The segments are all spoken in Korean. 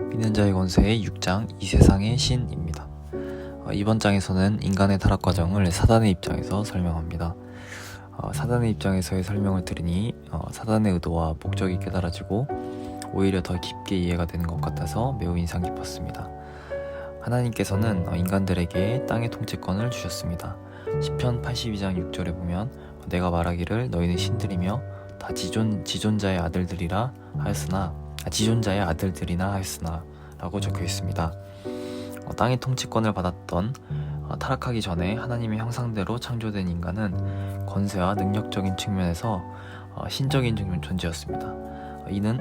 믿는 자의 권세의 6장 이 세상의 신입니다. 이번 장에서는 인간의 타락 과정을 사단의 입장에서 설명합니다. 사단의 입장에서의 설명을 들으니 사단의 의도와 목적이 깨달아지고 오히려 더 깊게 이해가 되는 것 같아서 매우 인상 깊었습니다. 하나님께서는 인간들에게 땅의 통치권을 주셨습니다. 시편 82장 6절에 보면 내가 말하기를 너희는 신들이며 다 지존자의 아들들이라 하였으나 지존자의 아들들이나 하였으나 라고 적혀 있습니다. 땅의 통치권을 받았던 타락하기 전에 하나님의 형상대로 창조된 인간은 권세와 능력적인 측면에서 신적인 존재였습니다. 이는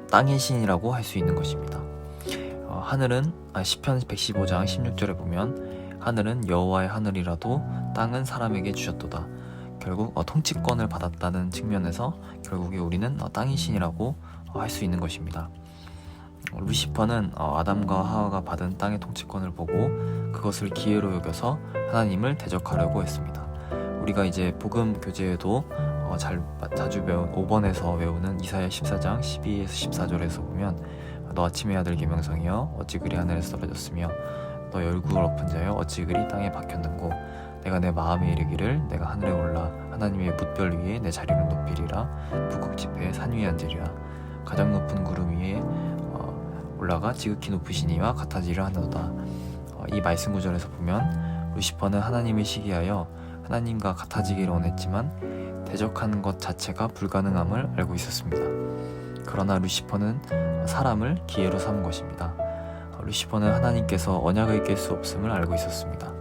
땅의 신이라고 할 수 있는 것입니다. 하늘은 시편 115장 16절에 보면 하늘은 여호와의 하늘이라도 땅은 사람에게 주셨도다. 결국 통치권을 받았다는 측면에서 결국에 우리는 땅의 신이라고 할 수 있는 것입니다. 루시퍼는 아담과 하와가 받은 땅의 통치권을 보고 그것을 기회로 여겨서 하나님을 대적하려고 했습니다. 우리가 이제 복음 교재에도 자주 배운 5번에서 외우는 이사야 14장 12에서 14절에서 보면 너 아침의 아들 계명성이여 어찌 그리 하늘에서 떨어졌으며 너 열국을 엎은 자여 어찌 그리 땅에 박혔는고 내가 내 마음에 이르기를 내가 하늘에 올라 하나님의 뭇별 위에 내 자리를 높이리라 북극 지폐에 산 위에 앉으리라 가장 높은 구름 위에 올라가 지극히 높으시니와 같아지려 하노다. 이 말씀 구절에서 보면 루시퍼는 하나님을 시기하여 하나님과 같아지기를 원했지만 대적하는 것 자체가 불가능함을 알고 있었습니다. 그러나 루시퍼는 사람을 기회로 삼은 것입니다. 루시퍼는 하나님께서 언약을 깰 수 없음을 알고 있었습니다.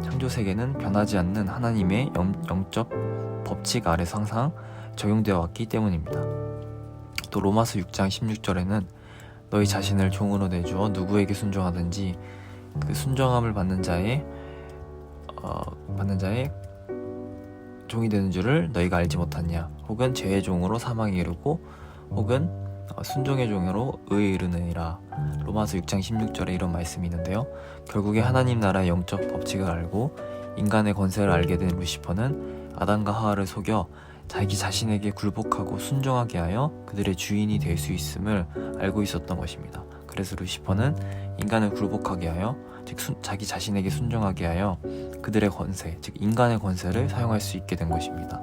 창조 세계는 변하지 않는 하나님의 영적 법칙 아래서 항상 적용되어 왔기 때문입니다. 또 로마서 6장 16절에는 너희 자신을 종으로 내주어 누구에게 순종하든지 그 순종함을 받는 자의 종이 되는 줄을 너희가 알지 못하냐. 혹은 죄의 종으로 사망에 이르고 혹은 순종의 종으로 의에 이르느니라. 로마서 6장 16절에 이런 말씀이 있는데요. 결국에 하나님 나라의 영적 법칙을 알고 인간의 권세를 알게 된 루시퍼는 아담과 하와를 속여 자기 자신에게 굴복하고 순종하게 하여 그들의 주인이 될 수 있음을 알고 있었던 것입니다. 그래서 루시퍼는 인간을 굴복하게 하여 즉 자기 자신에게 순종하게 하여 그들의 권세, 즉 인간의 권세를 사용할 수 있게 된 것입니다.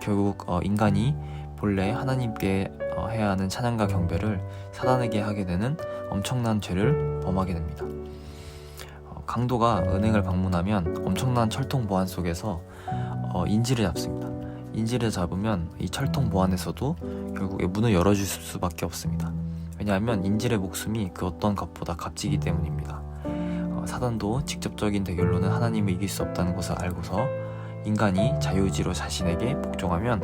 결국 인간이 본래 하나님께 해야 하는 찬양과 경배를 사단에게 하게 되는 엄청난 죄를 범하게 됩니다. 강도가 은행을 방문하면 엄청난 철통 보안 속에서 인지를 잡습니다. 인지를 잡으면 이 철통 보안에서도 결국에 문을 열어줄 수밖에 없습니다. 왜냐하면 인질의 목숨이 그 어떤 것보다 값지기 때문입니다. 사단도 직접적인 대결로는 하나님을 이길 수 없다는 것을 알고서 인간이 자유의지로 자신에게 복종하면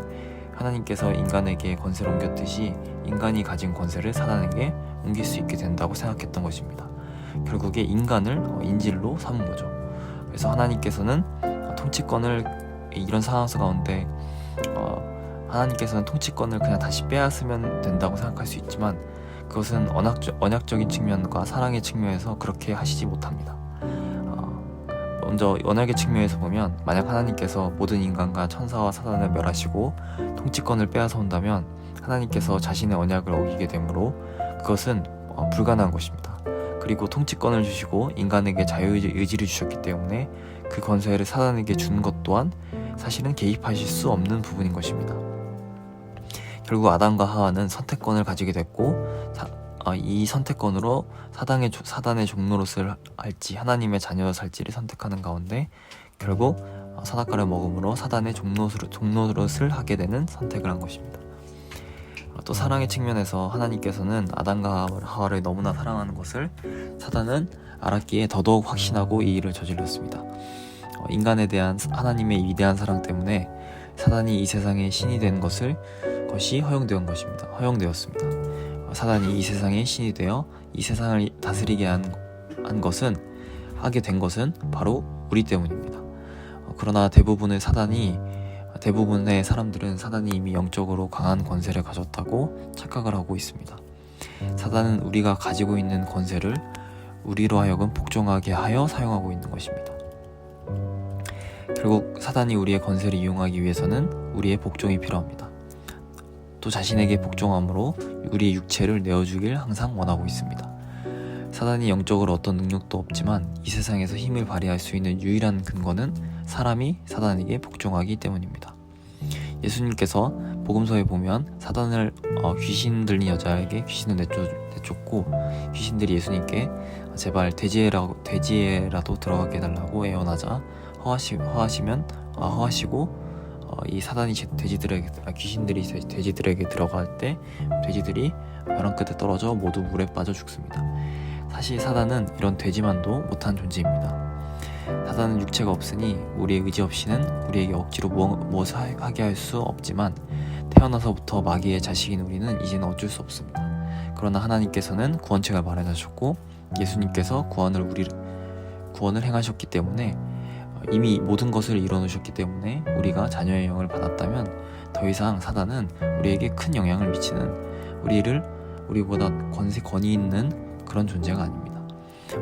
하나님께서 인간에게 권세를 옮겼듯이 인간이 가진 권세를 사단에게 옮길 수 있게 된다고 생각했던 것입니다. 결국에 인간을 인질로 삼은 거죠. 그래서 하나님께서는 통치권을 이런 상황 가운데 하나님께서는 통치권을 그냥 다시 빼앗으면 된다고 생각할 수 있지만 그것은 언약적인 측면과 사랑의 측면에서 그렇게 하시지 못합니다. 먼저 언약의 측면에서 보면 만약 하나님께서 모든 인간과 천사와 사단을 멸하시고 통치권을 빼앗아 온다면 하나님께서 자신의 언약을 어기게 되므로 그것은 불가능한 것입니다. 그리고 통치권을 주시고 인간에게 자유의지를 주셨기 때문에 그 권세를 사단에게 주는 것 또한 사실은 개입하실 수 없는 부분인 것입니다. 결국 아담과 하와는 선택권을 가지게 됐고 이 선택권으로 사단의 종노릇을 할지 하나님의 자녀로 살지를 선택하는 가운데 결국 선악과를 먹음으로 사단의 종노릇을 하게 되는 선택을 한 것입니다. 또 사랑의 측면에서 하나님께서는 아담과 하와를 너무나 사랑하는 것을 사단은 알았기에 더더욱 확신하고 이 일을 저질렀습니다. 인간에 대한 하나님의 위대한 사랑 때문에 사단이 이 세상의 신이 된 것이 허용되었습니다. 사단이 이 세상의 신이 되어 이 세상을 다스리게 하게 된 것은 바로 우리 때문입니다. 그러나 대부분의 사람들은 사단이 이미 영적으로 강한 권세를 가졌다고 착각을 하고 있습니다. 사단은 우리가 가지고 있는 권세를 우리로 하여금 복종하게 하여 사용하고 있는 것입니다. 결국 사단이 우리의 권세를 이용하기 위해서는 우리의 복종이 필요합니다. 또 자신에게 복종함으로 우리의 육체를 내어주길 항상 원하고 있습니다. 사단이 영적으로 어떤 능력도 없지만 이 세상에서 힘을 발휘할 수 있는 유일한 근거는 사람이 사단에게 복종하기 때문입니다. 예수님께서 복음서에 보면 사단을 귀신 들린 여자에게 귀신을 내쫓고 귀신들이 예수님께 제발 돼지에라도 들어가게 해달라고 애원하자 허하시고 이 사단이 귀신들이 돼지들에게 들어갈 때 돼지들이 벼랑 끝에 떨어져 모두 물에 빠져 죽습니다. 사실 사단은 이런 돼지만도 못한 존재입니다. 사단은 육체가 없으니 우리의 의지 없이는 우리에게 억지로 무엇을 하게 할 수 없지만 태어나서부터 마귀의 자식인 우리는 이제는 어쩔 수 없습니다. 그러나 하나님께서는 구원책을 마련하셨고 예수님께서 구원을 행하셨기 때문에 이미 모든 것을 이뤄놓으셨기 때문에 우리가 자녀의 영을 받았다면 더 이상 사단은 우리에게 큰 영향을 미치는 우리보다 권위 있는 그런 존재가 아닙니다.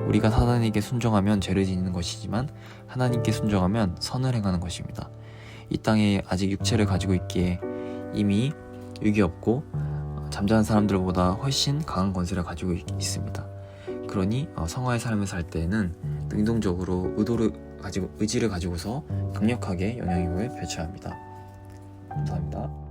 우리가 사단에게 순종하면 죄를 짓는 것이지만 하나님께 순종하면 선을 행하는 것입니다. 이 땅에 아직 육체를 가지고 있기에 이미 유익이 없고 잠자는 사람들보다 훨씬 강한 권세를 가지고 있습니다. 그러니 성화의 삶을 살 때에는 능동적으로 의지를 가지고서 강력하게 영향력을 펼쳐야 합니다. 감사합니다.